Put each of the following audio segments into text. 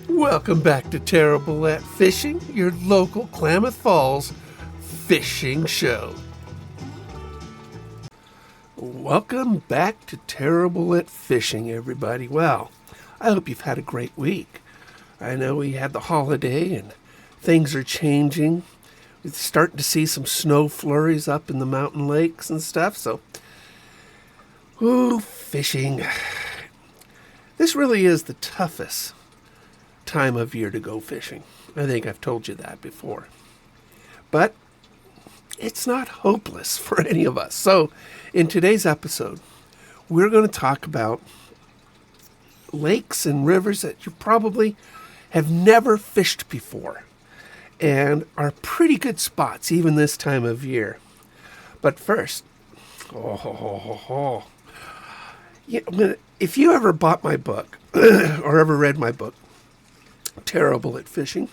Welcome back to Terrible at Fishing, your local Klamath Falls fishing show. Welcome back to Terrible at Fishing, everybody. Well, I hope you've had a great week. I know we had the holiday and things are changing. We're starting to see some snow flurries up in the mountain lakes and stuff, so fishing. This really is the toughest time of year to go fishing. I think I've told you that before. But it's not hopeless for any of us. So in today's episode, we're going to talk about lakes and rivers that you probably have never fished before and are pretty good spots even this time of year. But first, if you ever bought my book or ever read my book, Terrible at Fishing,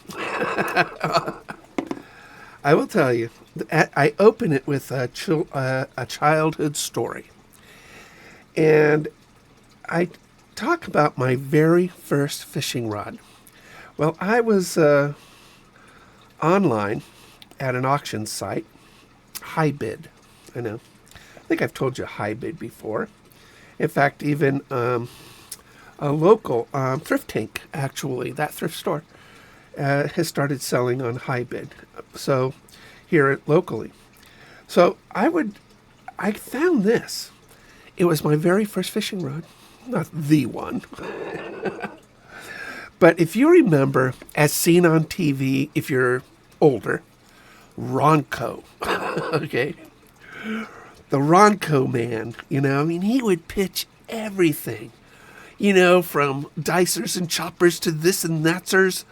I will tell you, I open it with a childhood story. And I talk about my very first fishing rod. Well, I was online at an auction site, High Bid. I know. I think I've told you High Bid before. In fact, even a local thrift tank, actually, that thrift store, has started selling on High Bid. So here locally. So I found this. It was my very first fishing rod. Not the one. But if you remember, as seen on TV, if you're older, Ronco. Okay? The Ronco man, he would pitch everything. From dicers and choppers to this and thatsers.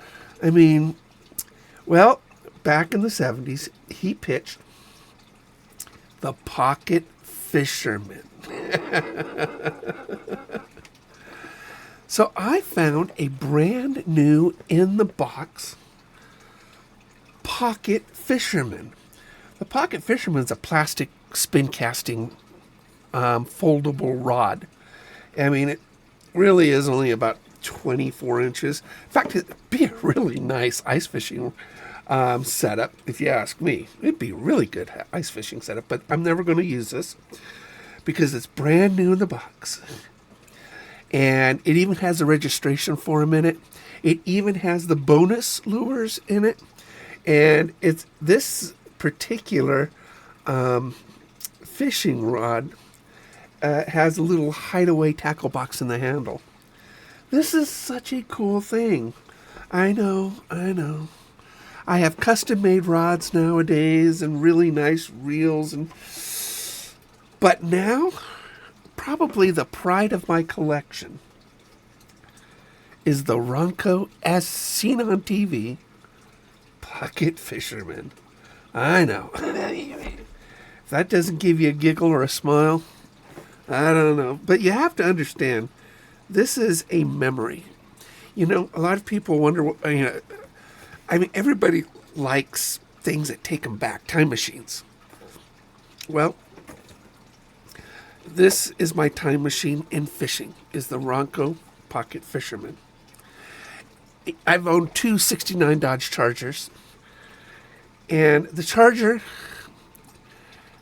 Back in the 70s, he pitched the Pocket Fisherman. So I found a brand new in the box Pocket Fisherman. The Pocket Fisherman is a plastic spin casting foldable rod. It really is only about 24 inches. In fact, it'd be a really nice ice fishing setup, if you ask me. It'd be a really good ice fishing setup, but I'm never going to use this because it's brand new in the box. And it even has a registration form in it. It even has the bonus lures in it. And it's this particular fishing rod has a little hideaway tackle box in the handle. This is such a cool thing. I know. I have custom-made rods nowadays and really nice reels. But now, probably the pride of my collection is the Ronco, as seen on TV, Pocket Fisherman. I know. If that doesn't give you a giggle or a smile, I don't know. But you have to understand, this is a memory. A lot of people wonder, everybody likes things that take them back, time machines. Well, this is my time machine in fishing, is the Ronco Pocket Fisherman. I've owned two 69 Dodge Chargers. And the Charger,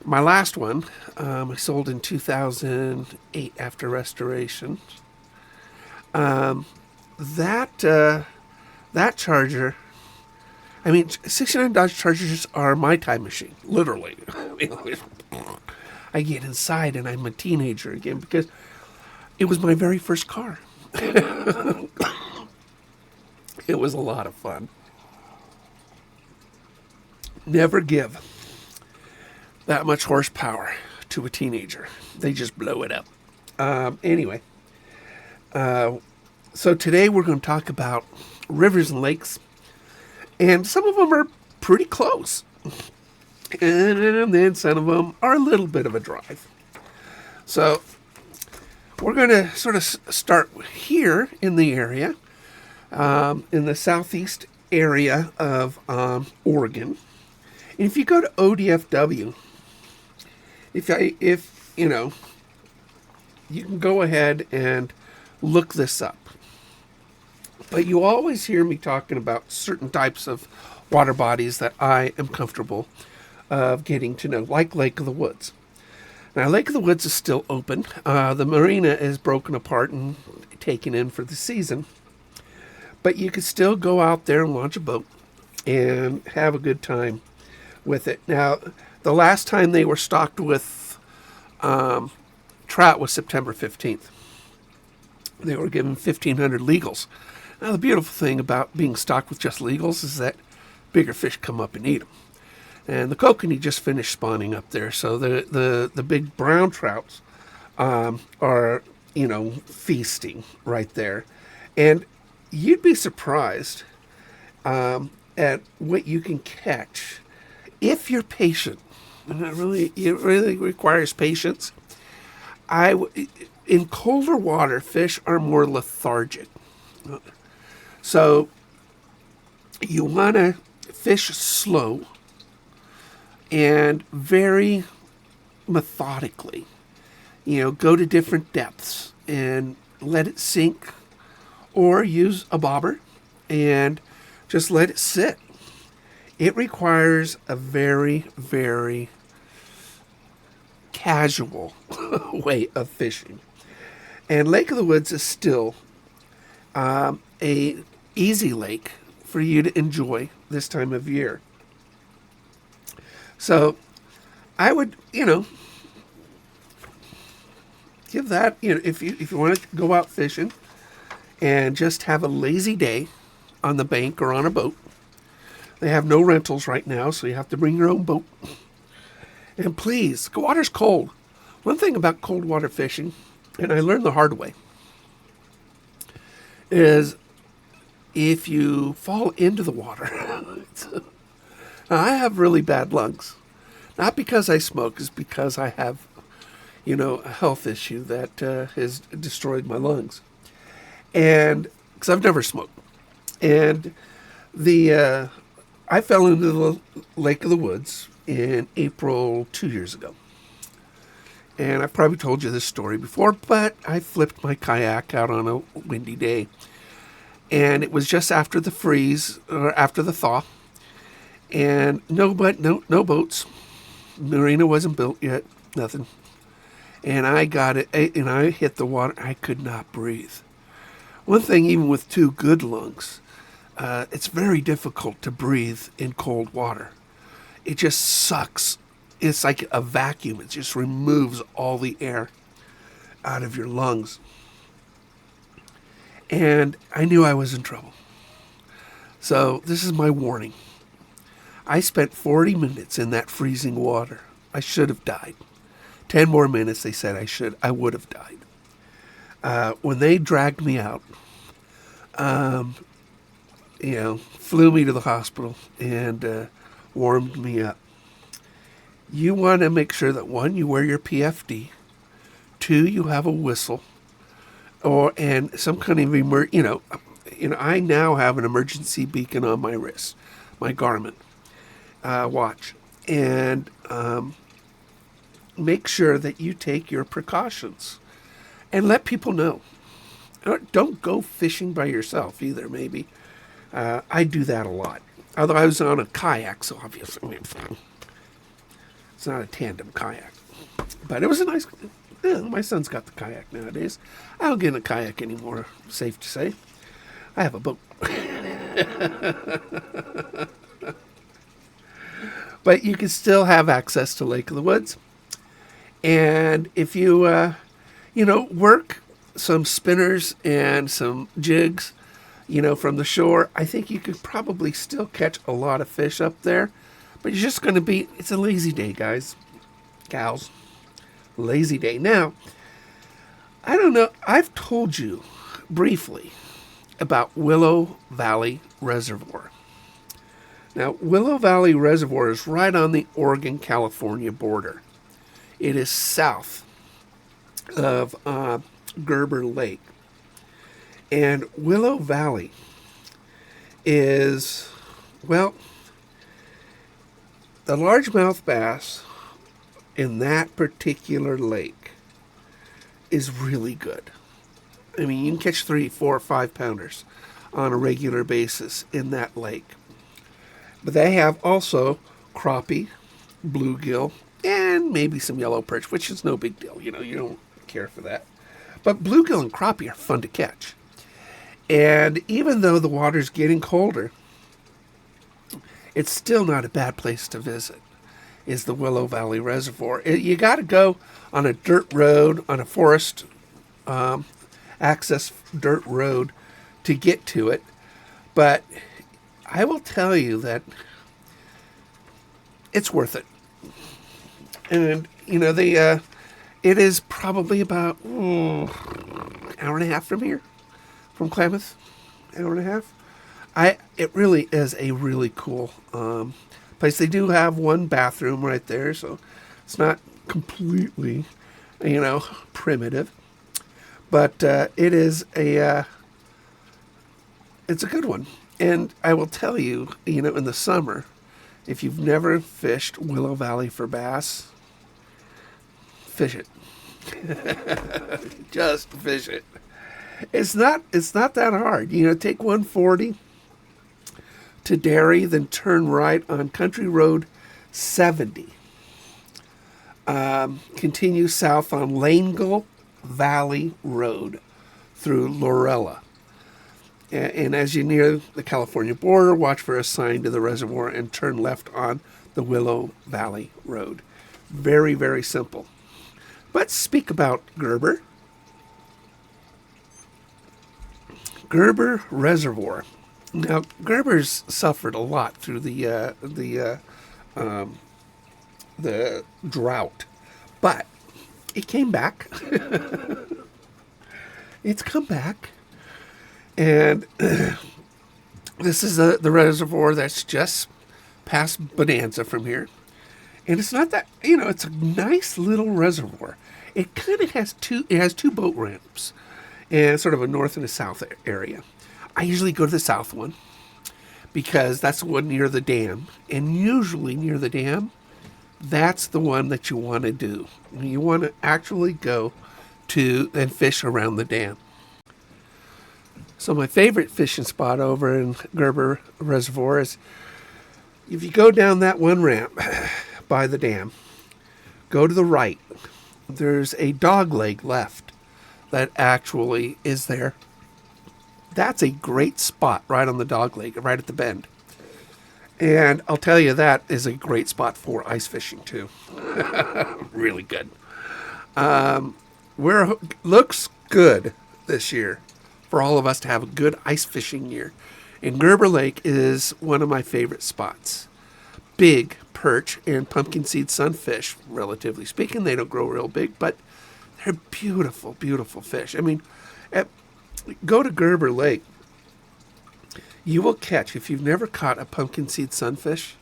my last one, I sold in 2008 after restoration. That Charger, 69 Dodge Chargers are my time machine, literally. I get inside and I'm a teenager again because it was my very first car. It was a lot of fun. Never give that much horsepower to a teenager. They just blow it up. Anyway, so today we're going to talk about rivers and lakes, and some of them are pretty close, and then some of them are a little bit of a drive. So we're going to sort of start here in the area, in the southeast area of Oregon. And if you go to ODFW, if you can go ahead and look this up. But you always hear me talking about certain types of water bodies that I am comfortable of getting to know, like Lake of the Woods. Now, Lake of the Woods is still open. The marina is broken apart and taken in for the season. But you can still go out there and launch a boat and have a good time with it. Now, the last time they were stocked with trout was September 15th. They were given 1,500 legals. Now, the beautiful thing about being stocked with just legals is that bigger fish come up and eat them. And the kokanee just finished spawning up there, so the big brown trouts are, feasting right there. And you'd be surprised at what you can catch if you're patient. And it really requires patience. In colder water, fish are more lethargic. So you want to fish slow and very methodically. Go to different depths and let it sink, or use a bobber and just let it sit. It requires a very, very casual way of fishing. And Lake of the Woods is still a easy lake for you to enjoy this time of year. So I would, give that, if you want to go out fishing and just have a lazy day on the bank or on a boat. They have no rentals right now, so you have to bring your own boat. And please, the water's cold. One thing about cold water fishing, and I learned the hard way, is if you fall into the water. I have really bad lungs. Not because I smoke, it's because I have, a health issue that has destroyed my lungs. And because I've never smoked. And I fell into the Lake of the Woods in April 2 years ago. And I've probably told you this story before, but I flipped my kayak out on a windy day. And it was just after the freeze, or after the thaw. And no boats. Marina wasn't built yet, nothing. And I got it, and I hit the water. I could not breathe. One thing, even with two good lungs, it's very difficult to breathe in cold water. It just sucks. It's like a vacuum. It just removes all the air out of your lungs. And I knew I was in trouble. So this is my warning. I spent 40 minutes in that freezing water. I should have died. 10 more minutes, they said I would have died. When they dragged me out, flew me to the hospital and warmed me up. You want to make sure that, one, you wear your PFD. Two, you have a whistle, and some kind of I now have an emergency beacon on my wrist, my Garmin watch, and make sure that you take your precautions, and let people know. Don't go fishing by yourself either. Maybe I do that a lot. Although I was on a kayak, so obviously it's not a tandem kayak, but it was a nice. My son's got the kayak nowadays. I don't get in a kayak anymore, safe to say. I have a boat. But you can still have access to Lake of the Woods. And if you, work some spinners and some jigs, from the shore, I think you could probably still catch a lot of fish up there. But you're just going to it's a lazy day, guys, gals. Lazy day. Now, I don't know. I've told you briefly about Willow Valley Reservoir. Now, Willow Valley Reservoir is right on the Oregon-California border. It is south of Gerber Lake. And Willow Valley is, the largemouth bass in that particular lake is really good. I mean, you can catch 3, 4, 5 pounders on a regular basis in that lake. But they have also crappie, bluegill, and maybe some yellow perch, which is no big deal. You know, you don't care for that. But bluegill and crappie are fun to catch. And even though the water's getting colder, it's still not a bad place to visit, is the Willow Valley Reservoir. You got to go on a dirt road, on a forest access dirt road to get to it. But I will tell you that it's worth it. And, you know, it is probably about an hour and a half from here, from Klamath, hour and a half. It really is a really cool place. They do have one bathroom right there, so it's not completely, you know, primitive. But it is it's a good one. And I will tell you, you know, in the summer, if you've never fished Willow Valley for bass, fish it. Just fish it. It's not that hard. You know, take 140 to Derry, then turn right on Country Road 70. Continue south on Langle Valley Road through Lorella. And as you near the California border, watch for a sign to the reservoir and turn left on the Willow Valley Road. Very, very simple. Let's speak about Gerber. Gerber Reservoir. Now, Gerber's suffered a lot through the drought, but it came back. It's come back. And this is the reservoir that's just past Bonanza from here. And it's not that, you know, it's a nice little reservoir. It kind of has two boat ramps and sort of a north and a south area. I usually go to the south one because that's the one near the dam. And usually near the dam, that's the one that you want to do. You want to actually go to and fish around the dam. So my favorite fishing spot over in Gerber Reservoir is if you go down that one ramp by the dam, go to the right. There's a dog leg left that actually is there. That's a great spot right on the dog leg, right at the bend. And I'll tell you, that is a great spot for ice fishing too. Really good. Looks good this year for all of us to have a good ice fishing year. And Gerber Lake is one of my favorite spots. Big perch and pumpkin seed sunfish, relatively speaking. They don't grow real big, but they're beautiful, beautiful fish. I mean, go to Gerber Lake. You will catch, if you've never caught a pumpkin seed sunfish,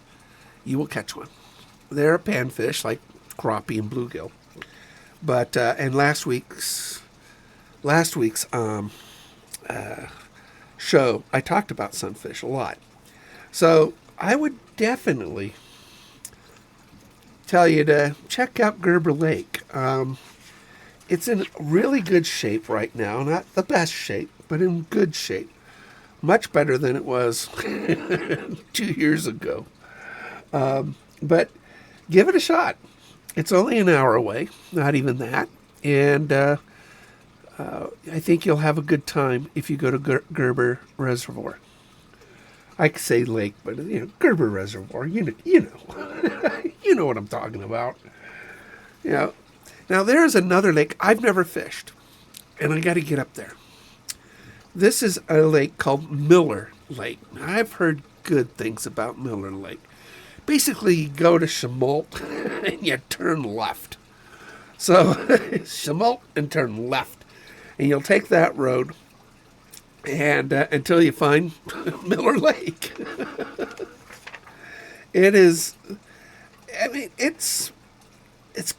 you will catch one. They're a panfish like crappie and bluegill. But and last week's show, I talked about sunfish a lot. So I would definitely tell you to check out Gerber Lake. It's in really good shape right now. Not the best shape, but in good shape. Much better than it was 2 years ago. But give it a shot. It's only an hour away, not even that. And I think you'll have a good time if you go to Gerber Reservoir. I could say lake, but you know, Gerber Reservoir. You know, you know what I'm talking about. You know, now there's another lake I've never fished, and I got to get up there. This is a lake called Miller Lake. Now, I've heard good things about Miller Lake. Basically, you go to Chemult and you turn left. So, Chemult and turn left. And you'll take that road and until you find Miller Lake. It is, I mean, it's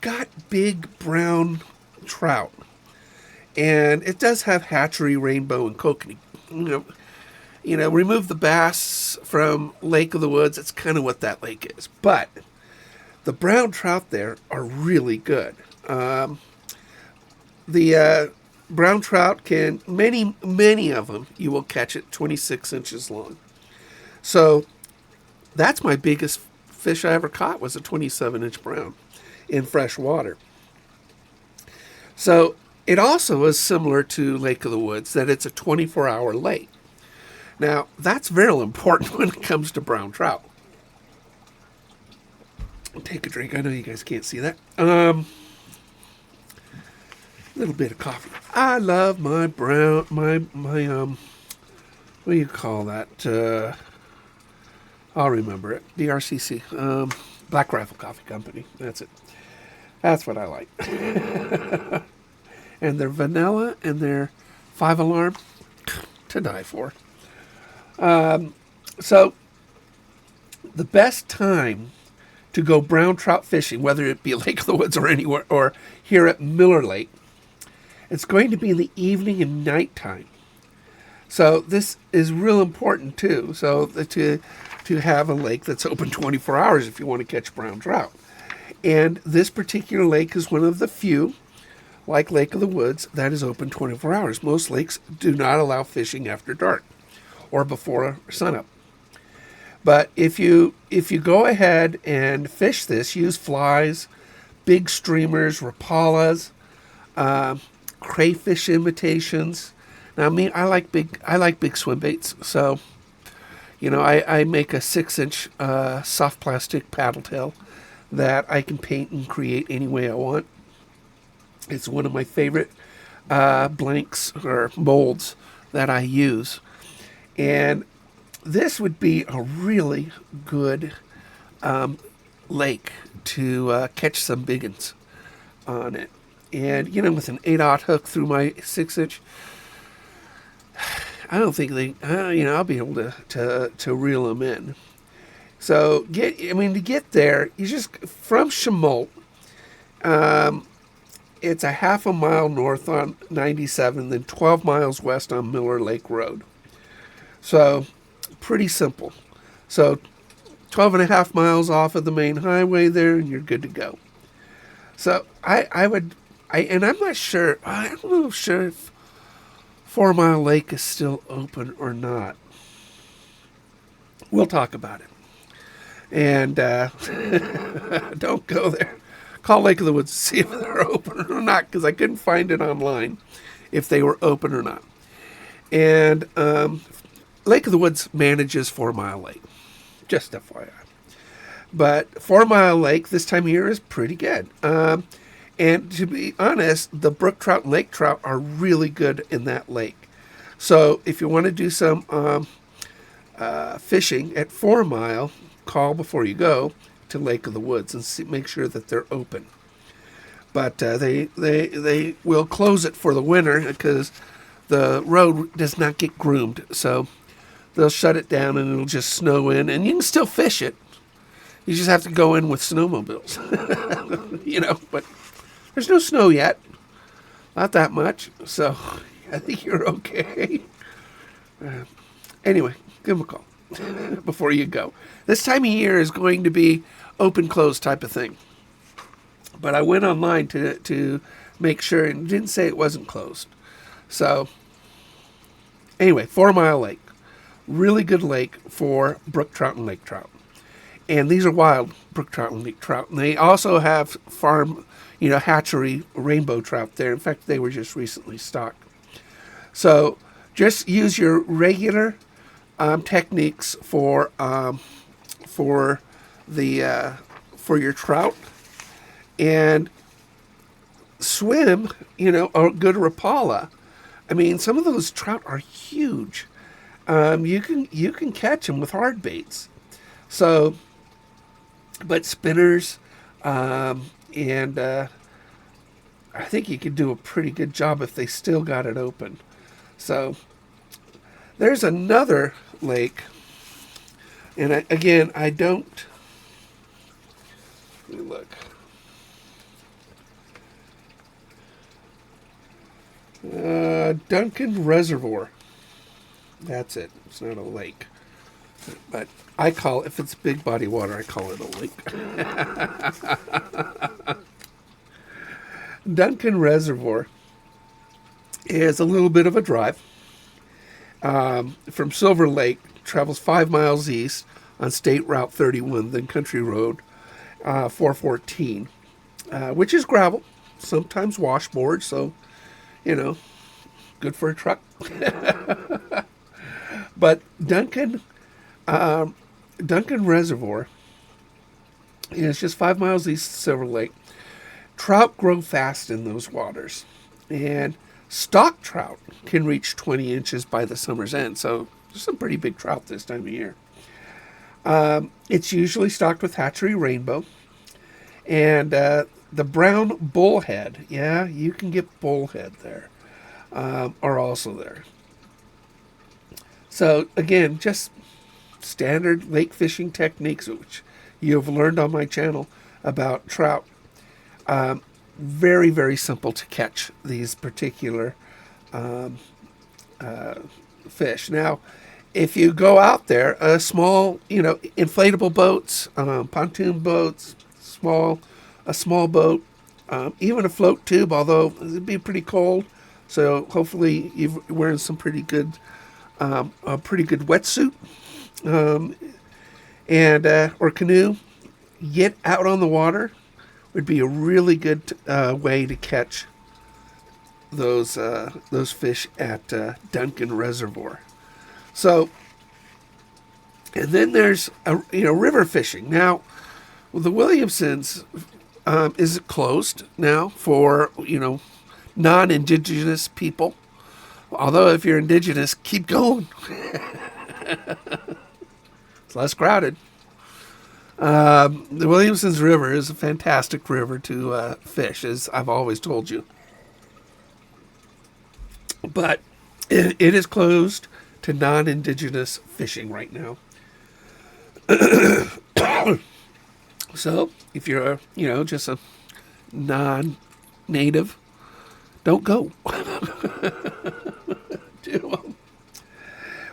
got big brown trout. And it does have hatchery, rainbow, and kokanee. You know, remove the bass from Lake of the Woods. It's kind of what that lake is. But the brown trout there are really good. The brown trout can, many of them, you will catch at 26 inches long. So that's my biggest fish I ever caught, was a 27-inch brown in fresh water. So it also is similar to Lake of the Woods, that it's a 24-hour lake. Now, that's very important when it comes to brown trout. Take a drink. I know you guys can't see that. Little bit of coffee. I love my brown, my what do you call that? I'll remember it. DRCC, Black Rifle Coffee Company. That's it. That's what I like. And their vanilla and their 5-alarm, to die for. So the best time to go brown trout fishing, whether it be Lake of the Woods or anywhere, or here at Miller Lake, it's going to be in the evening and nighttime. So this is real important too. So to have a lake that's open 24 hours if you want to catch brown trout. And this particular lake is one of the few, like Lake of the Woods, that is open 24 hours. Most lakes do not allow fishing after dark or before sunup. But if you go ahead and fish this, use flies, big streamers, rapalas, crayfish imitations. Now, I like big swim baits, so I make a 6-inch soft plastic paddle tail that I can paint and create any way I want. It's one of my favorite blanks or molds that I use, and this would be a really good lake to catch some big ones on it. And, with an 8/0 hook through my 6-inch, I don't think I'll be able to reel them in. So to get there, you just, from Chemult, it's a half a mile north on 97, then 12 miles west on Miller Lake Road. So pretty simple. So 12 and a half miles off of the main highway there, and you're good to go. So I'm not sure, I don't know if 4 Mile Lake is still open or not. We'll talk about it. And don't go there. Call Lake of the Woods to see if they're open or not, because I couldn't find it online if they were open or not. And Lake of the Woods manages 4 Mile Lake, just FYI. But 4 Mile Lake this time of year is pretty good. And to be honest, the brook trout and lake trout are really good in that lake. So if you want to do some fishing at 4 Mile, call before you go to Lake of the Woods and make sure that they're open. But they will close it for the winter because the road does not get groomed. So they'll shut it down and it'll just snow in, and you can still fish it. You just have to go in with snowmobiles, but there's no snow yet. Not that much. So I think you're okay. Anyway, give them a call before you go. This time of year is going to be open-close type of thing. But I went online to make sure, and didn't say it wasn't closed. So anyway, 4 Mile Lake. Really good lake for brook trout and lake trout. And these are wild brook trout and lake trout. And they also have farm, hatchery rainbow trout there. In fact, they were just recently stocked. So just use your regular techniques for your trout, and swim, a good rapala. Some of those trout are huge. You can catch them with hard baits. So, but spinners, and I think you could do a pretty good job if they still got it open. So there's another lake, and I don't. Let me look. Duncan Reservoir. That's it. It's not a lake. But I call it, if it's big body water, I call it a lake. Duncan Reservoir is a little bit of a drive. From Silver Lake, travels 5 miles east on State Route 31, then Country Road 414, which is gravel, sometimes washboard, so, you know, good for a truck. But Duncan Reservoir is just 5 miles east of Silver Lake. Trout grow fast in those waters, and stock trout can reach 20 inches by the summer's end, so there's some pretty big trout this time of year. It's usually stocked with hatchery rainbow, and the brown bullhead, yeah, you can get bullhead there, are also there. So again, just standard lake fishing techniques, which you have learned on my channel about trout. Very, very simple to catch these particular fish. Now, if you go out there, a small, inflatable boats, pontoon boats, a small boat, even a float tube, although it'd be pretty cold. So hopefully you're wearing some pretty good wetsuit, and or canoe. Get out on the water would be a really good way to catch those fish at Duncan Reservoir. So, and then there's river fishing. Now, the Williamsons is closed now for non-indigenous people. Although if you're indigenous, keep going. It's less crowded. The Williamsons River is a fantastic river to fish, as I've always told you. But it is closed to non-indigenous fishing right now. So if you're, just a non-native, don't go.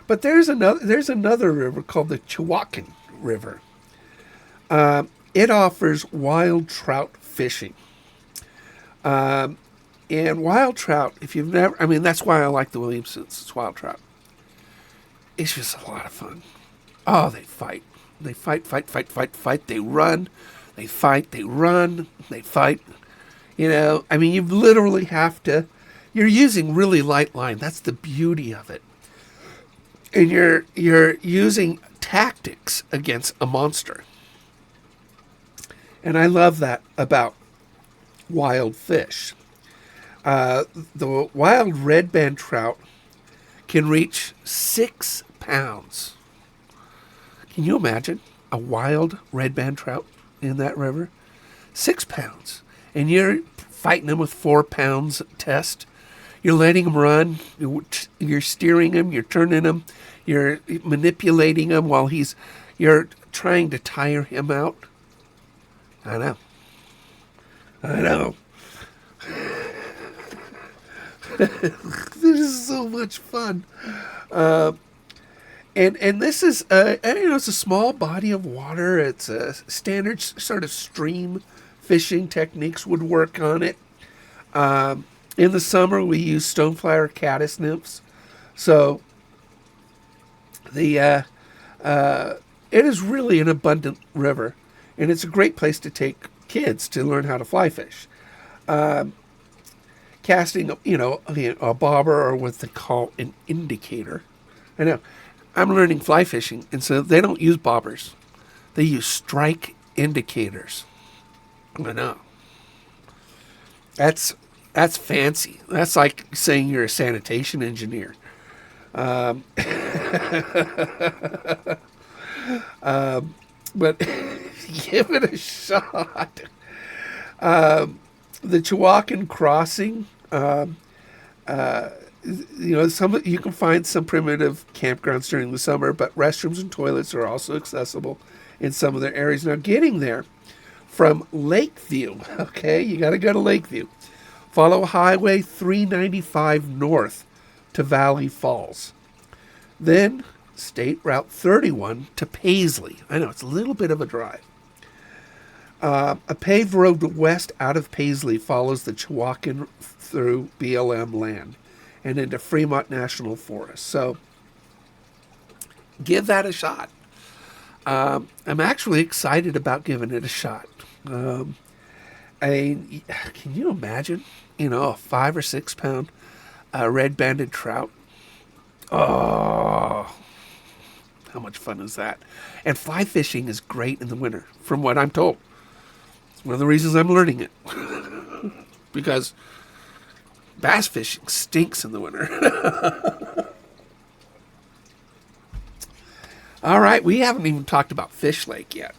But there's another river called the Chewakin River. It offers wild trout fishing. And wild trout, if you've never, that's why I like the Williamsons. It's wild trout. It's just a lot of fun. Oh, they fight. They fight. They run. They fight. They run. They fight. You literally have to, you're using really light line. That's the beauty of it. And you're using tactics against a monster. And I love that about wild fish. The wild red band trout can reach 6 pounds. Can you imagine a wild red band trout in that river? 6 pounds. And you're fighting them with 4 pounds test. You're letting them run. You're steering him. You're turning him. You're manipulating him while you're trying to tire him out. I know. This is so much fun. And this is, it's a small body of water. It's a standard sort of stream fishing techniques would work on it. In the summer, we use stonefly or caddis nymphs. So it is really an abundant river, and it's a great place to take kids to learn how to fly fish. Casting, a bobber or what they call an indicator. I know. I'm learning fly fishing, and so they don't use bobbers. They use strike indicators. I know. That's fancy. That's like saying you're a sanitation engineer. But give it a shot. The Chewakin Crossing, you can find some primitive campgrounds during the summer, but restrooms and toilets are also accessible in some of their areas. Now, getting there from Lakeview, okay, you got to go to Lakeview. Follow Highway 395 north to Valley Falls. Then State Route 31 to Paisley. I know, it's a little bit of a drive. A paved road west out of Paisley follows the Chewakin through BLM land. and into Fremont National Forest. So give that a shot. I'm actually excited about giving it a shot. Can you imagine, a 5 or 6 pound red-banded trout? Oh, how much fun is that? And fly fishing is great in the winter, from what I'm told. It's one of the reasons I'm learning it. Because bass fishing stinks in the winter. All right, we haven't even talked about Fish Lake yet.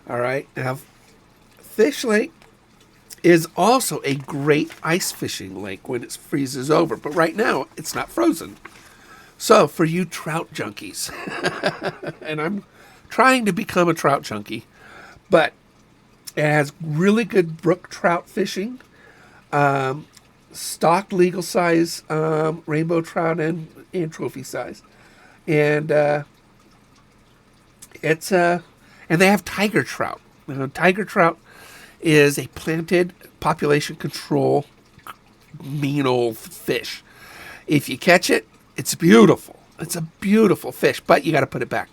All right, now Fish Lake is also a great ice fishing lake when it freezes over, but right now it's not frozen. So for you trout junkies, and I'm trying to become a trout junkie, but it has really good brook trout fishing, stocked legal size rainbow trout and trophy size, and and they have tiger trout. Tiger trout is a planted population control mean old fish. If you catch it, it's beautiful. It's a beautiful fish, but you got to put it back.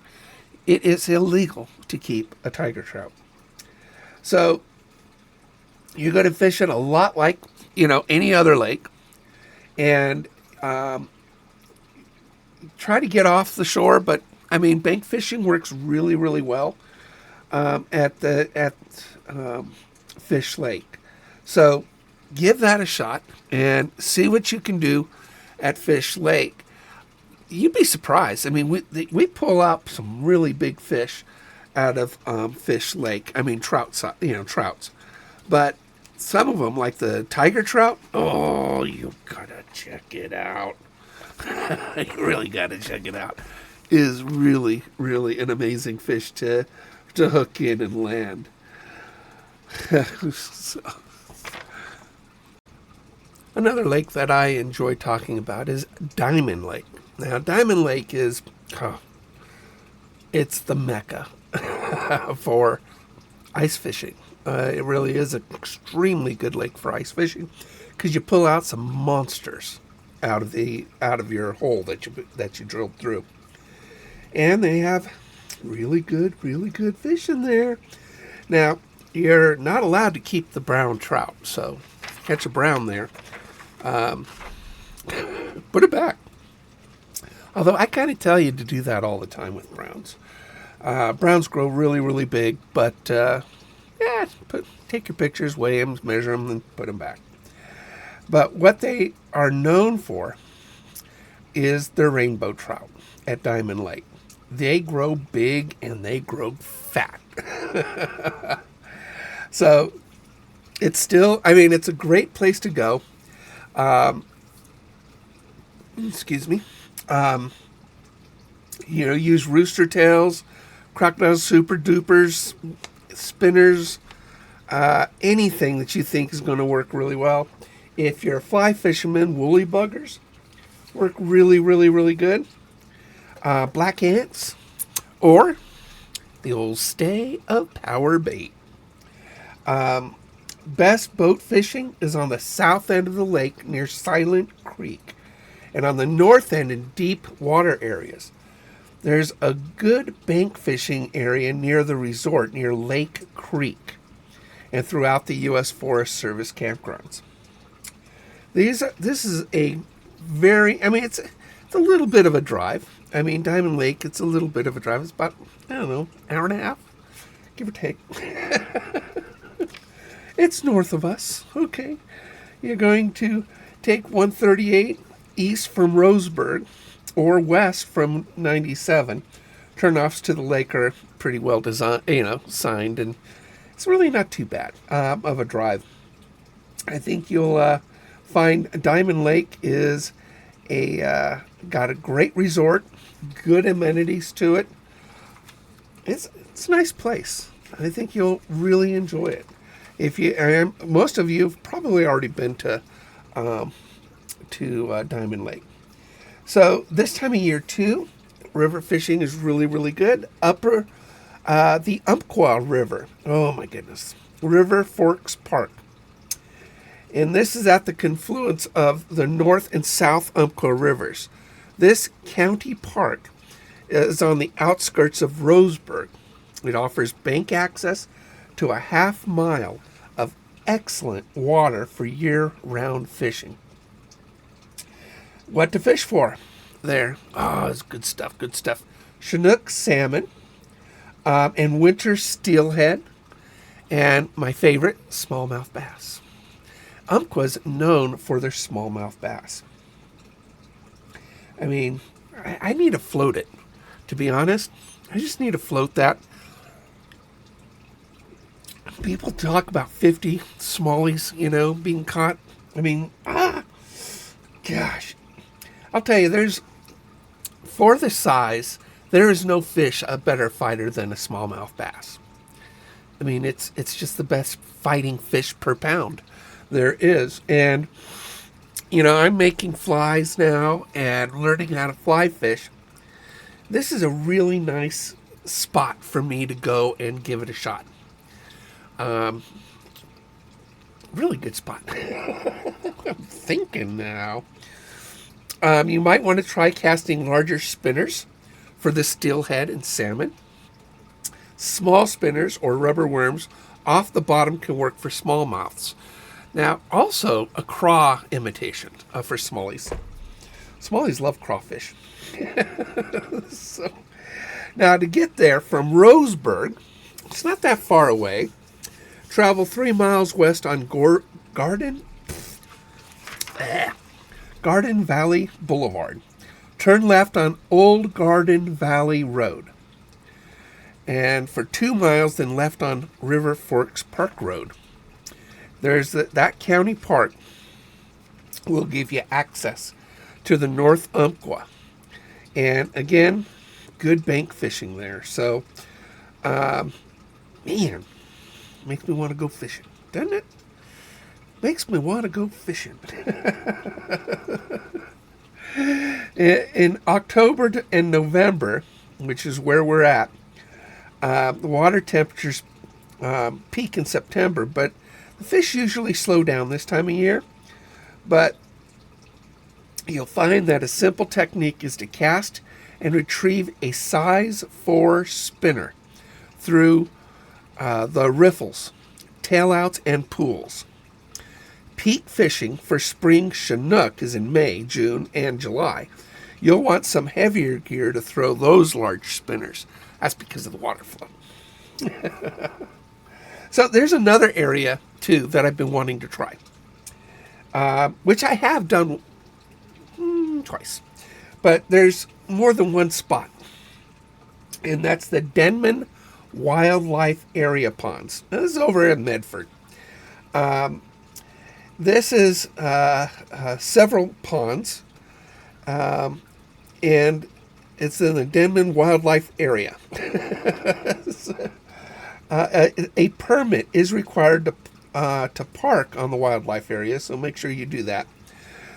It is illegal to keep a tiger trout. So you're going to fish it a lot like, any other lake, and try to get off the shore. But bank fishing works really, really well at Fish Lake. So give that a shot and see what you can do at Fish Lake. You'd be surprised. We pull up some really big fish out of Fish Lake. Trouts, but some of them, like the tiger trout, oh, you gotta check it out. You really gotta check it out. It is really, really an amazing fish to hook in and land. Another lake that I enjoy talking about is Diamond Lake. Now, Diamond Lake is, it's the mecca for ice fishing. It really is an extremely good lake for ice fishing because you pull out some monsters out of your hole that you drilled through, and they have really good fish in there. Now, you're not allowed to keep the brown trout, so if you catch a brown there, put it back. Although I kind of tell you to do that all the time with browns. Browns grow really, really big, but take your pictures, weigh them, measure them, and put them back. But what they are known for is the rainbow trout at Diamond Lake. They grow big and they grow fat. So it's still, it's a great place to go. Excuse me. Use rooster tails, crocodile super dupers, spinners, anything that you think is going to work really well. If you're a fly fisherman, woolly buggers work really, really, really good. Black ants, or the old stay of power bait. Best boat fishing is on the south end of the lake near Silent Creek, and on the north end in deep water areas. There's a good bank fishing area near the resort, near Lake Creek, and throughout the U.S. Forest Service campgrounds. This is a very, it's a little bit of a drive. Diamond Lake, it's a little bit of a drive. It's about, hour and a half, give or take. It's north of us, okay. You're going to take 138 east from Roseburg, or west from 97. Turnoffs to the lake are pretty well designed, signed, and it's really not too bad of a drive. I think you'll find Diamond Lake is got a great resort, good amenities to it. It's a nice place. I think you'll really enjoy it. Most of you have probably already been to Diamond Lake. So this time of year too, river fishing is really, really good. The Umpqua River. Oh my goodness. River Forks Park. And this is at the confluence of the North and South Umpqua rivers. This county park is on the outskirts of Roseburg. It offers bank access to a half mile of excellent water for year-round fishing. What to fish for there? Oh, it's good stuff, good stuff. Chinook salmon and winter steelhead, and my favorite, smallmouth bass. Umpqua's known for their smallmouth bass. I mean, I need to float it, to be honest. I just need to float that. People talk about 50 smallies, being caught. I mean, gosh. I'll tell you, for the size, there is no fish a better fighter than a smallmouth bass. I mean, it's just the best fighting fish per pound there is. And, I'm making flies now and learning how to fly fish. This is a really nice spot for me to go and give it a shot. Really good spot. I'm thinking now. You might want to try casting larger spinners for the steelhead and salmon. Small spinners or rubber worms off the bottom can work for smallmouths. Now, also a craw imitation for smallies. Smallies love crawfish. So, now to get there from Roseburg, it's not that far away. Travel 3 miles west on Garden Valley Boulevard. Turn left on Old Garden Valley Road. And for 2 miles, then left on River Forks Park Road. There's that county park will give you access to the North Umpqua. And again, good bank fishing there. So, man, makes me want to go fishing, doesn't it? Makes me want to go fishing. In October and November, which is where we're at, the water temperatures peak in September, but the fish usually slow down this time of year. But you'll find that a simple technique is to cast and retrieve a size 4 spinner through the riffles, tailouts, and pools. Peak fishing for spring Chinook is in May, June, and July. You'll want some heavier gear to throw those large spinners. That's because of the water flow. So there's another area, too, that I've been wanting to try, which I have done twice. But there's more than one spot, and that's the Denman Wildlife Area Ponds. Now, this is over in Medford. This is several ponds, and it's in the Denman Wildlife Area. A permit is required to park on the wildlife area, so make sure you do that.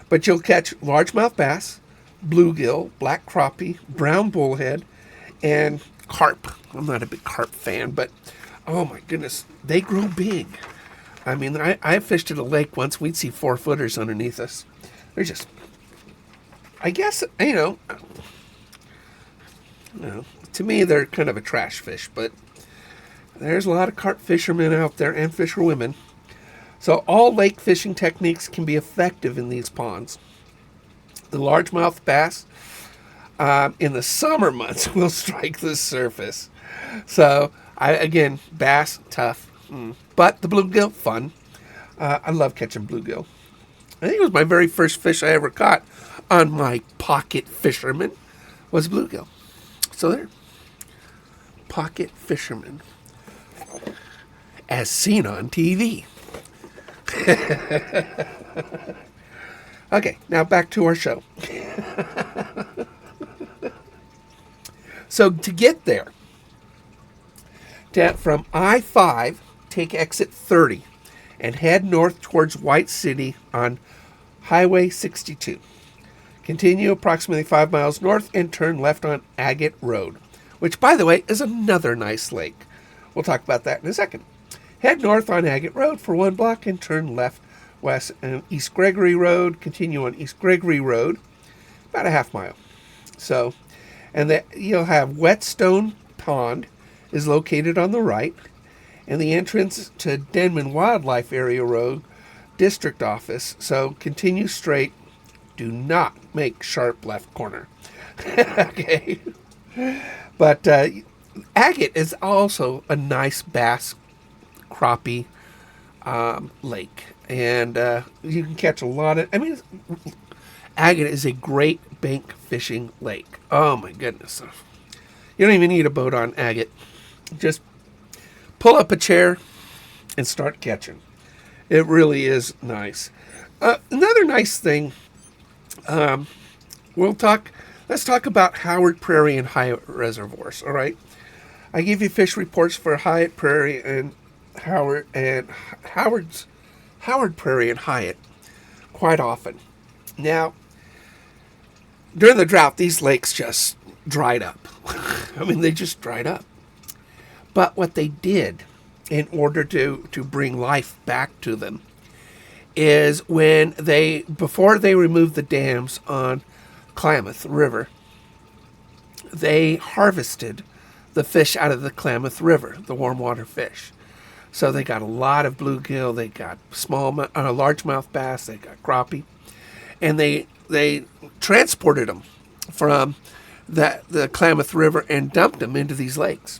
But you'll catch largemouth bass, bluegill, black crappie, brown bullhead, and carp. I'm not a big carp fan, but oh my goodness, they grow big. I mean, I fished at a lake once. We'd see 4-footers underneath us. They're just, I guess, to me, they're kind of a trash fish, but there's a lot of carp fishermen out there and fisherwomen. So all lake fishing techniques can be effective in these ponds. The largemouth bass in the summer months will strike the surface. So, bass, tough. But the bluegill, fun. I love catching bluegill. I think it was my very first fish I ever caught on my pocket fisherman was bluegill. So there. Pocket fisherman. As seen on TV. Okay, now back to our show. So to get there, from I-5, take exit 30 and head north towards White City on Highway 62. Continue approximately 5 miles north and turn left on Agate Road, which, by the way, is another nice lake. We'll talk about that in a second. Head north on Agate Road for 1 block and turn left west and East Gregory Road, continue on East Gregory Road, about a half mile. So, and you'll have Whetstone Pond is located on the right, and the entrance to Denman Wildlife Area Road, District Office. So continue straight. Do not make sharp left corner. Okay. But Agate is also a nice bass crappie lake. And you can catch a lot of... Agate is a great bank fishing lake. Oh, my goodness. You don't even need a boat on Agate. Just pull up a chair and start catching. It really is nice. Another nice thing, let's talk about Howard Prairie and Hyatt reservoirs, all right? I give you fish reports for Hyatt Prairie and Howard Prairie and Hyatt quite often. Now, during the drought, these lakes just dried up. They just dried up. But what they did in order to bring life back to them is before they removed the dams on Klamath River, they harvested the fish out of the Klamath River, the warm water fish. So they got a lot of bluegill, they got largemouth bass, they got crappie, and they transported them from the Klamath River and dumped them into these lakes.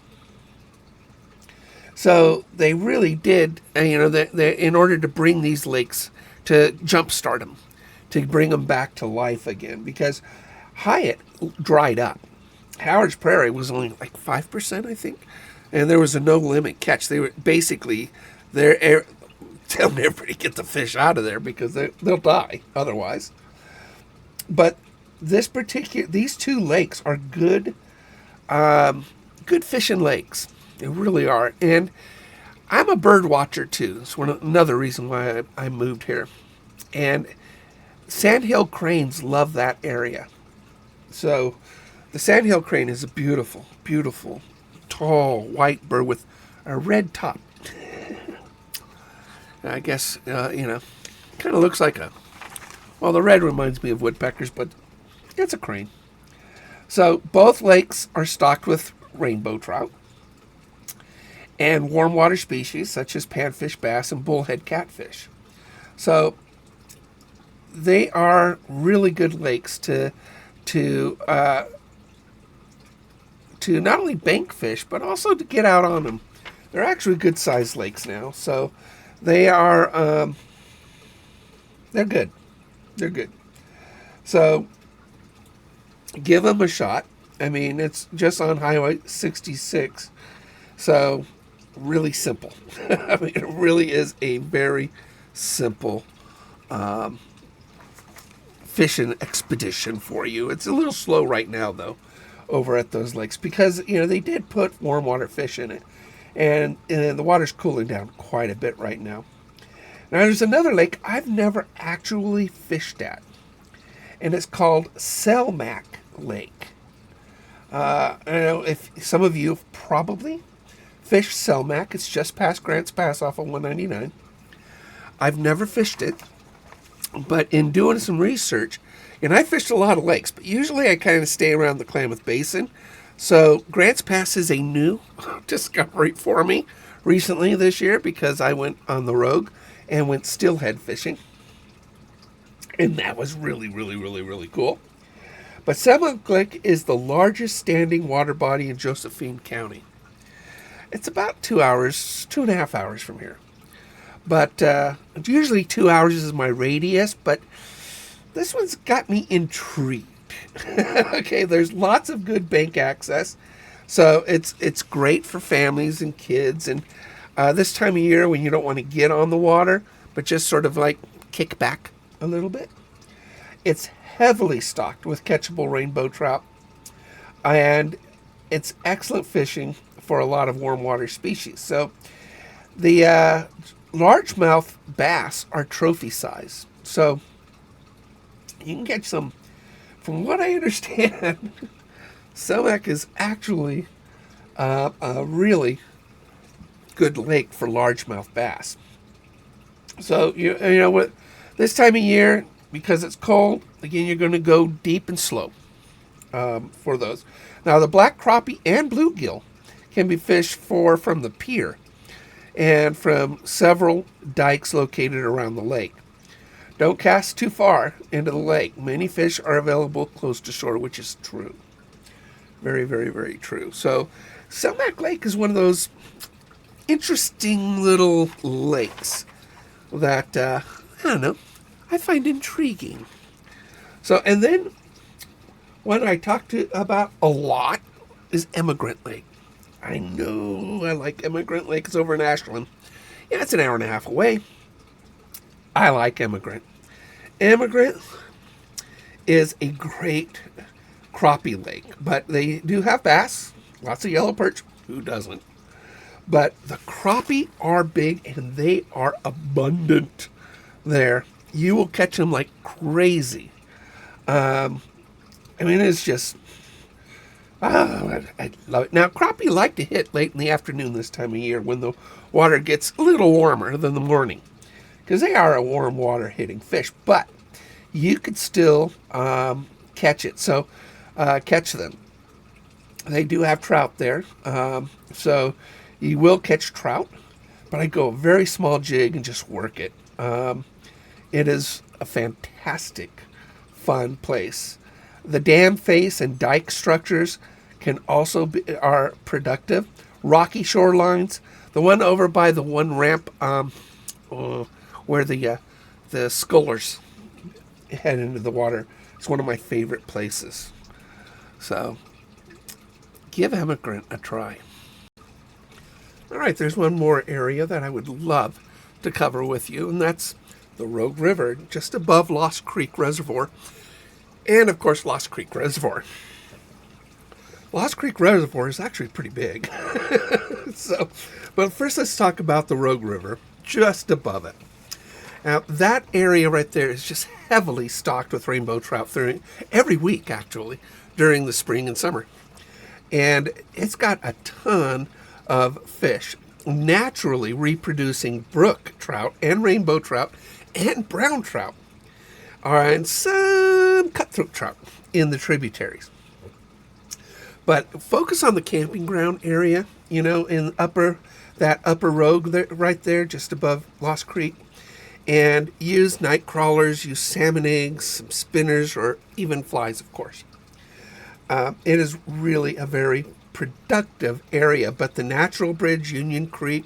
So they really did, in order to bring these lakes, to jumpstart them, to bring them back to life again, because Hyatt dried up. Howard's Prairie was only like 5%, I think, and there was a no-limit catch. They were basically, telling everybody to get the fish out of there because they'll die otherwise. But these two lakes are good fishing lakes. They really are. And I'm a bird watcher too. It's another reason why I moved here. And sandhill cranes love that area. So the sandhill crane is a beautiful, beautiful, tall, white bird with a red top. I guess, kind of looks like the red reminds me of woodpeckers, but it's a crane. So both lakes are stocked with rainbow trout and warm water species such as panfish bass and bullhead catfish. So they are really good lakes to not only bank fish but also to get out on them. They're actually good sized lakes now, so they are they're good. They're good. So give them a shot. It's just on Highway 66, so really simple. It really is a very simple fishing expedition for you. It's a little slow right now, though, over at those lakes because, they did put warm water fish in it, and the water's cooling down quite a bit right now. Now, there's another lake I've never actually fished at, and it's called Selmac Lake. I know if some of you have probably fished Selmac. It's just past Grants Pass off of 199. I've never fished it, but in doing some research, and I fished a lot of lakes, but usually I kind of stay around the Klamath Basin. So Grants Pass is a new discovery for me recently this year because I went on the Rogue and went steelhead fishing. And that was really, really, really, really cool. But Selmac Lake is the largest standing water body in Josephine County. It's about 2.5 hours from here. But usually 2 hours is my radius, but this one's got me intrigued. Okay, there's lots of good bank access. So it's great for families and kids. And this time of year when you don't want to get on the water, but just sort of like kick back a little bit. It's heavily stocked with catchable rainbow trout. And it's excellent fishing for a lot of warm water species. So the largemouth bass are trophy size. So you can catch some, from what I understand, Selmac is actually a really good lake for largemouth bass. So you know what, this time of year, because it's cold, again, you're going to go deep and slow for those. Now, the black crappie and bluegill can be fished for from the pier and from several dikes located around the lake. Don't cast too far into the lake. Many fish are available close to shore, which is true. Very, very, very true. So, Selmac Lake is one of those interesting little lakes that, I don't know, I find intriguing. So, and then one I talk to about a lot is Emigrant Lake. I know I like Emigrant Lake. It's over in Ashland. Yeah, it's an hour and a half away. I like Emigrant. Emigrant is a great crappie lake, but they do have bass, lots of yellow perch. Who doesn't? But the crappie are big and they are abundant there. You will catch them like crazy. I mean, it's just, I love it. Now, crappie like to hit late in the afternoon this time of year when the water gets a little warmer than the morning, because they are a warm water hitting fish, but you could still catch it. So catch them. They do have trout there, so you will catch trout, but I go a very small jig and just work it. It is a fantastic, fun place. The dam face and dike structures can also are productive. Rocky shorelines, the one over by the one ramp where the scullers head into the water, is one of my favorite places. So give Emigrant a try. All right, there's one more area that I would love to cover with you, and that's the Rogue River, just above Lost Creek Reservoir, and of course Lost Creek Reservoir. Lost Creek Reservoir is actually pretty big. But first let's talk about the Rogue River, just above it. Now, that area right there is just heavily stocked with rainbow trout every week, actually, during the spring and summer. And it's got a ton of fish, naturally reproducing brook trout and rainbow trout and brown trout, and some cutthroat trout in the tributaries. But focus on the camping ground area, in that upper rogue there, right there, just above Lost Creek. And use night crawlers, use salmon eggs, some spinners, or even flies, of course. It is really a very productive area, but the Natural Bridge, Union Creek,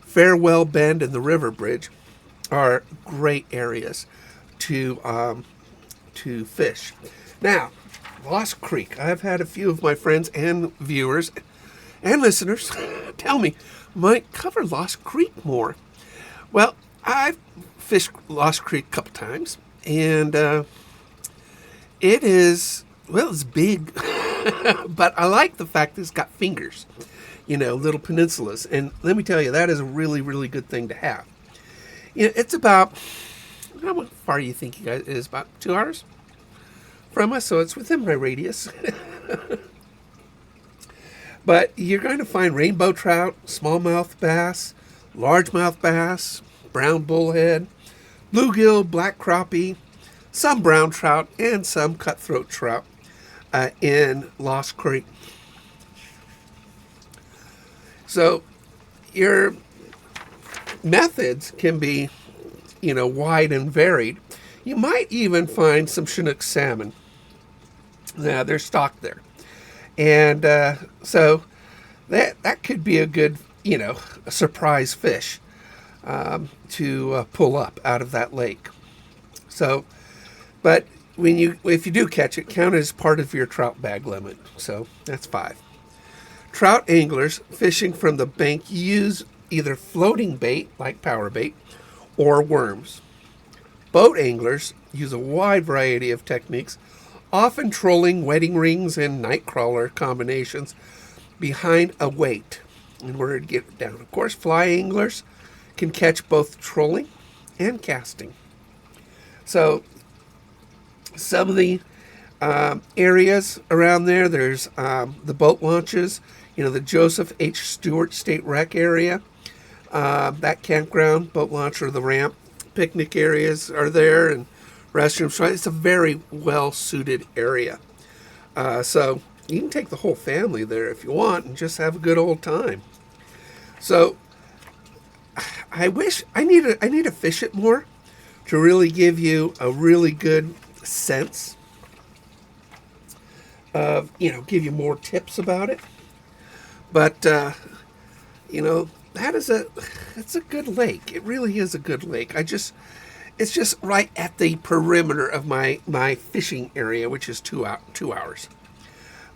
Farewell Bend, and the River Bridge are great areas to fish. Now, Lost Creek. I've had a few of my friends and viewers and listeners tell me, might cover Lost Creek more. Well, I've fished Lost Creek a couple times, and it's big, but I like the fact that it's got fingers, little peninsulas. And let me tell you, that is a really, really good thing to have. It's about, how far do you think you guys it is? About 2 hours from us, so it's within my radius. But you're going to find rainbow trout, smallmouth bass, largemouth bass, brown bullhead, bluegill, black crappie, some brown trout, and some cutthroat trout in Lost Creek. So your methods can be, wide and varied. You might even find some Chinook salmon. Now, they're stocked there. And so that could be a good, a surprise fish to pull up out of that lake. So, but if you do catch it, count it as part of your trout bag limit. So that's 5. Trout anglers fishing from the bank use either floating bait, like power bait, or worms. Boat anglers use a wide variety of techniques, often trolling wedding rings and night crawler combinations behind a weight in order to get it down. Of course, fly anglers can catch both trolling and casting. So some of the areas around there's the boat launches, the Joseph H. Stewart State Rec area, that campground, boat launch, or the ramp picnic areas are there and restrooms. So it's a very well-suited area. So you can take the whole family there if you want and just have a good old time. So I wish I need to fish it more to really give you a really good sense of, give you more tips about it. But it's a good lake. It really is a good lake. It's just right at the perimeter of my fishing area, which is 2 hours.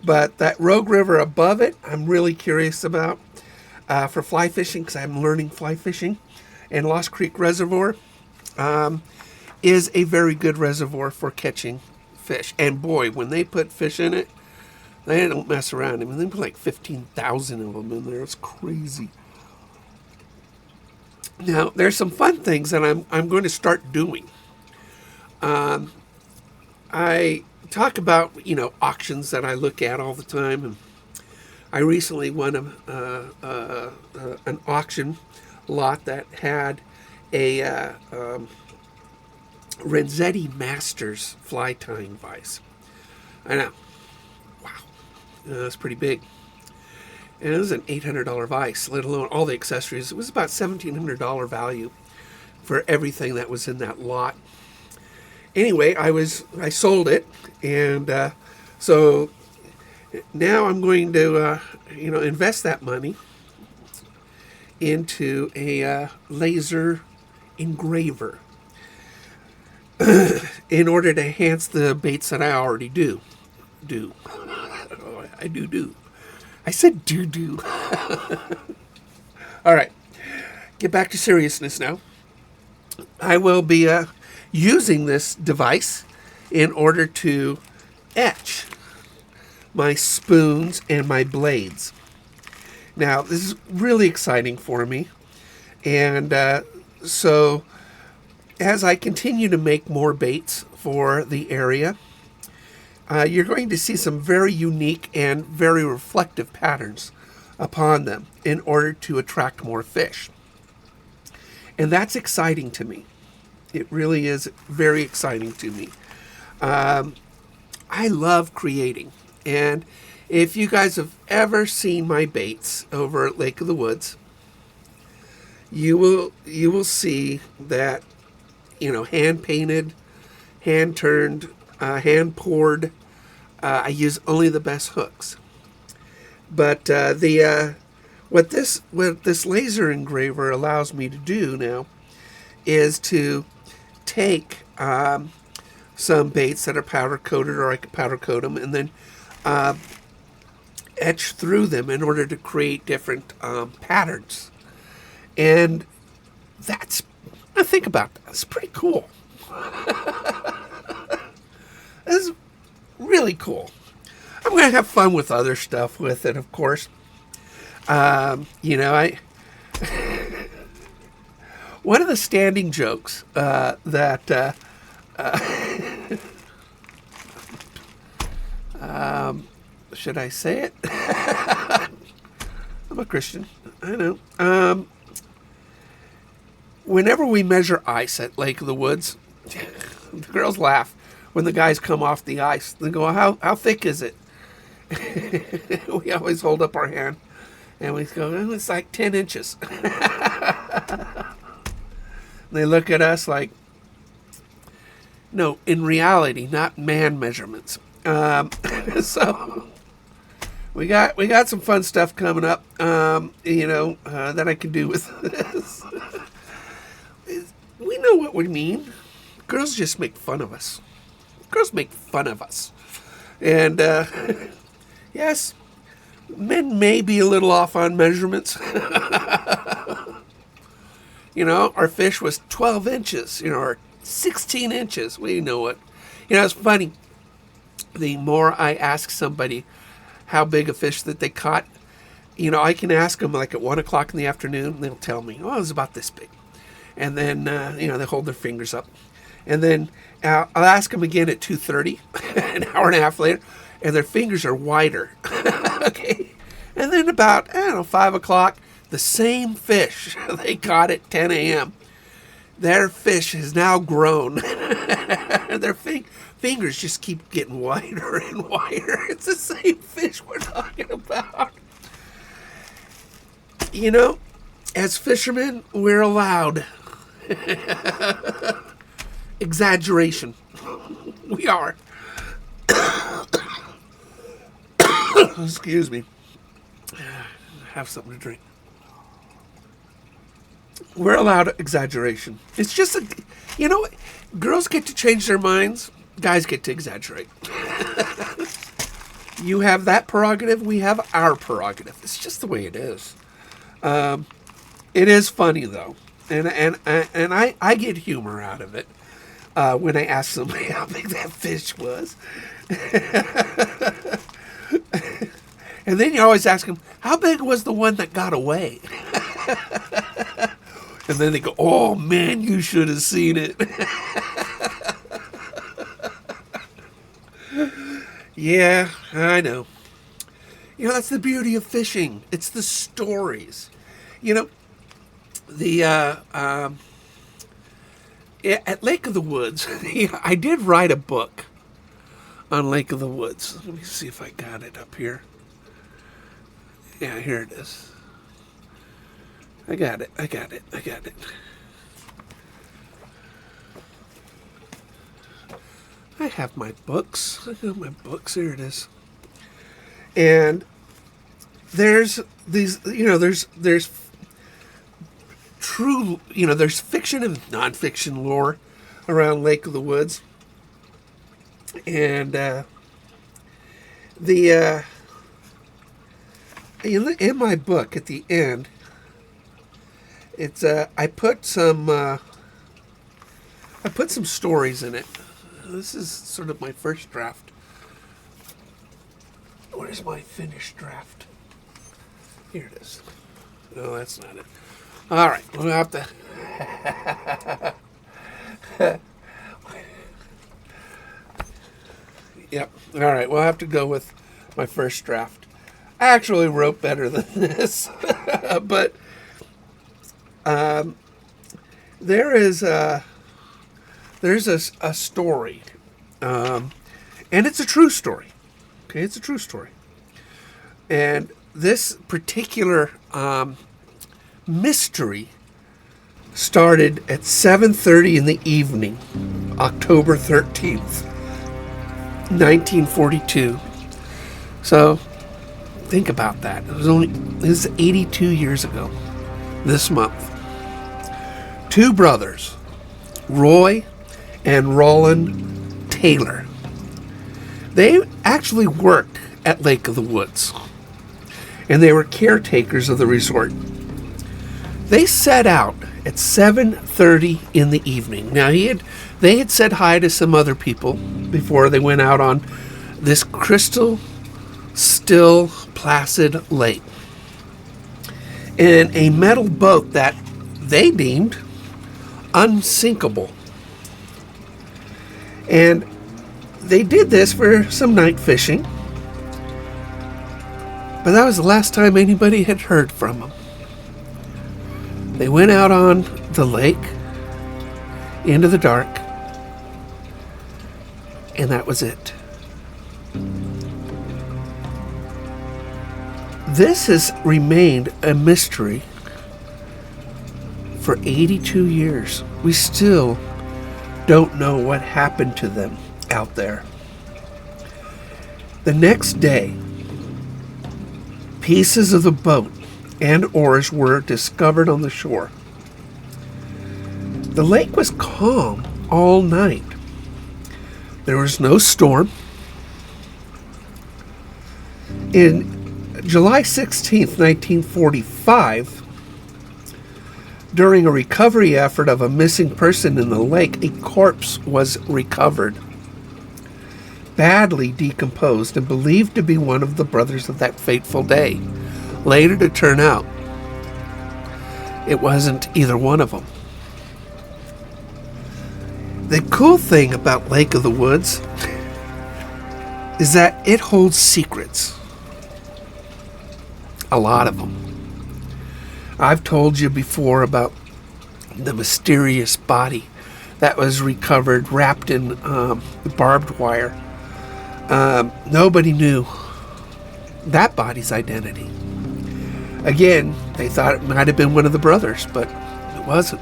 But that Rogue River above it, I'm really curious about for fly fishing, because I'm learning fly fishing. And Lost Creek Reservoir is a very good reservoir for catching fish. And boy, when they put fish in it, they don't mess around. I mean, they put like 15,000 of them in there. It's crazy. Now, there's some fun things that I'm going to start doing. I talk about, auctions that I look at all the time. And I recently won an auction lot that had a Renzetti Masters fly tying vise. I know. Wow. That's pretty big. And it was an $800 vise, let alone all the accessories. It was about $1,700 value for everything that was in that lot. Anyway, I sold it, and so now I'm going to invest that money into a laser engraver in order to enhance the baits that I already do. I do. I said do. All right, get back to seriousness now. I will be using this device in order to etch my spoons and my blades. Now, this is really exciting for me. And so as I continue to make more baits for the area, you're going to see some very unique and very reflective patterns upon them in order to attract more fish. And that's exciting to me. It really is very exciting to me. I love creating. And if you guys have ever seen my baits over at Lake of the Woods, you will see that, hand painted, hand turned, hand poured. I use only the best hooks. But what this laser engraver allows me to do now is to take some baits that are powder coated, or I can powder coat them, and then etch through them in order to create different patterns. And I think about that. It's pretty cool. It's really cool. I'm going to have fun with other stuff with it, of course. One of the standing jokes that should I say it? I'm a Christian. I know. Whenever we measure ice at Lake of the Woods, the girls laugh when the guys come off the ice. They go, how thick is it? We always hold up our hand and we go, oh, it's like 10 inches. They look at us like, no, in reality, not man measurements. So we got some fun stuff coming up, that I can do with this. We know what we mean. Girls just make fun of us. Girls make fun of us. And, yes, men may be a little off on measurements. Our fish was 12 inches, or 16 inches. We know it. It's funny. The more I ask somebody how big a fish that they caught, I can ask them like at 1 o'clock in the afternoon, and they'll tell me, oh, it was about this big. And then, they hold their fingers up. And then I'll ask them again at 2:30, an hour and a half later, and their fingers are wider. Okay. And then about, 5 o'clock, the same fish they caught at 10 a.m. their fish has now grown. Their fingers just keep getting wider and wider. It's the same fish we're talking about. You know, as fishermen, we're allowed exaggeration. We are. Excuse me. Have something to drink. We're allowed exaggeration. It's just you know, girls get to change their minds. Guys get to exaggerate. You have that prerogative. We have our prerogative. It's just the way it is. It is funny though, and I get humor out of it when I ask somebody how big that fish was. And then you always ask them, how big was the one that got away? And then they go, oh man, you should have seen it. Yeah, I know. You know, that's the beauty of fishing. It's the stories. You know, at Lake of the Woods, I did write a book on Lake of the Woods. Let me see if I got it up here. Yeah, here it is. I got it. I have my books. I got my books. Here it is. And there's these, you know, there's true, you know, there's fiction and nonfiction lore around Lake of the Woods. And in my book at the end, it's I put some stories in it. This is sort of my first draft. Where's my finished draft? Here it is. No, that's not it. All right, we'll have to. Yep. All right, we'll have to go with my first draft. I actually wrote better than this, but there's a story, and it's a true story. Okay, it's a true story, and this particular mystery started at 7:30 in the evening, October 13th, 1942. So think about that. This is 82 years ago this month. Two brothers, Roy and Roland Taylor, they actually worked at Lake of the Woods, and they were caretakers of the resort. They set out at 7:30 in the evening. Now they had said hi to some other people before they went out on this crystal, still, placid lake in a metal boat that they deemed unsinkable. And they did this for some night fishing, but that was the last time anybody had heard from them. They went out on the lake into the dark, and that was it. This has remained a mystery for 82 years. We still don't know what happened to them out there. The next day, pieces of the boat and oars were discovered on the shore. The lake was calm all night. There was no storm. In July 16th, 1945, during a recovery effort of a missing person in the lake, a corpse was recovered, badly decomposed and believed to be one of the brothers of that fateful day. Later to turn out, it wasn't either one of them. The cool thing about Lake of the Woods is that it holds secrets. A lot of them. I've told you before about the mysterious body that was recovered wrapped in barbed wire. Nobody knew that body's identity. Again, they thought it might have been one of the brothers, but it wasn't.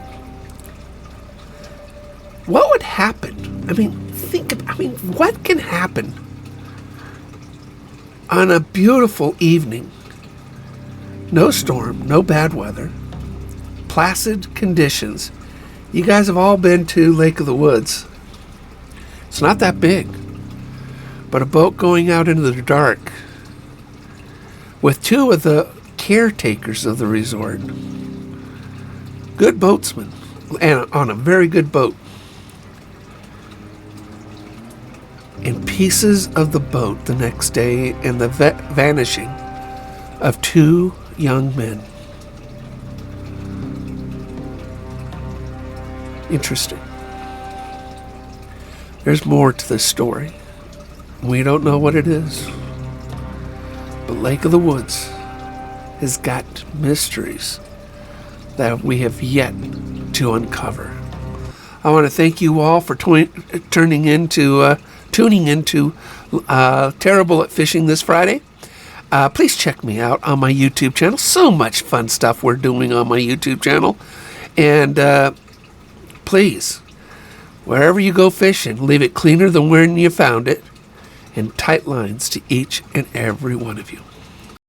What would happen? What can happen on a beautiful evening? No storm, no bad weather, placid conditions. You guys have all been to Lake of the Woods. It's not that big, but a boat going out into the dark with two of the caretakers of the resort, good boatsmen, and on a very good boat. And pieces of the boat the next day, and the vanishing of two young men. Interesting. There's more to this story. We don't know what it is. But Lake of the Woods has got mysteries that we have yet to uncover. I want to thank you all for tuning into Terrible at Fishing this Friday. Please check me out on my YouTube channel. So much fun stuff we're doing on my YouTube channel. And please, wherever you go fishing, leave it cleaner than when you found it, and tight lines to each and every one of you.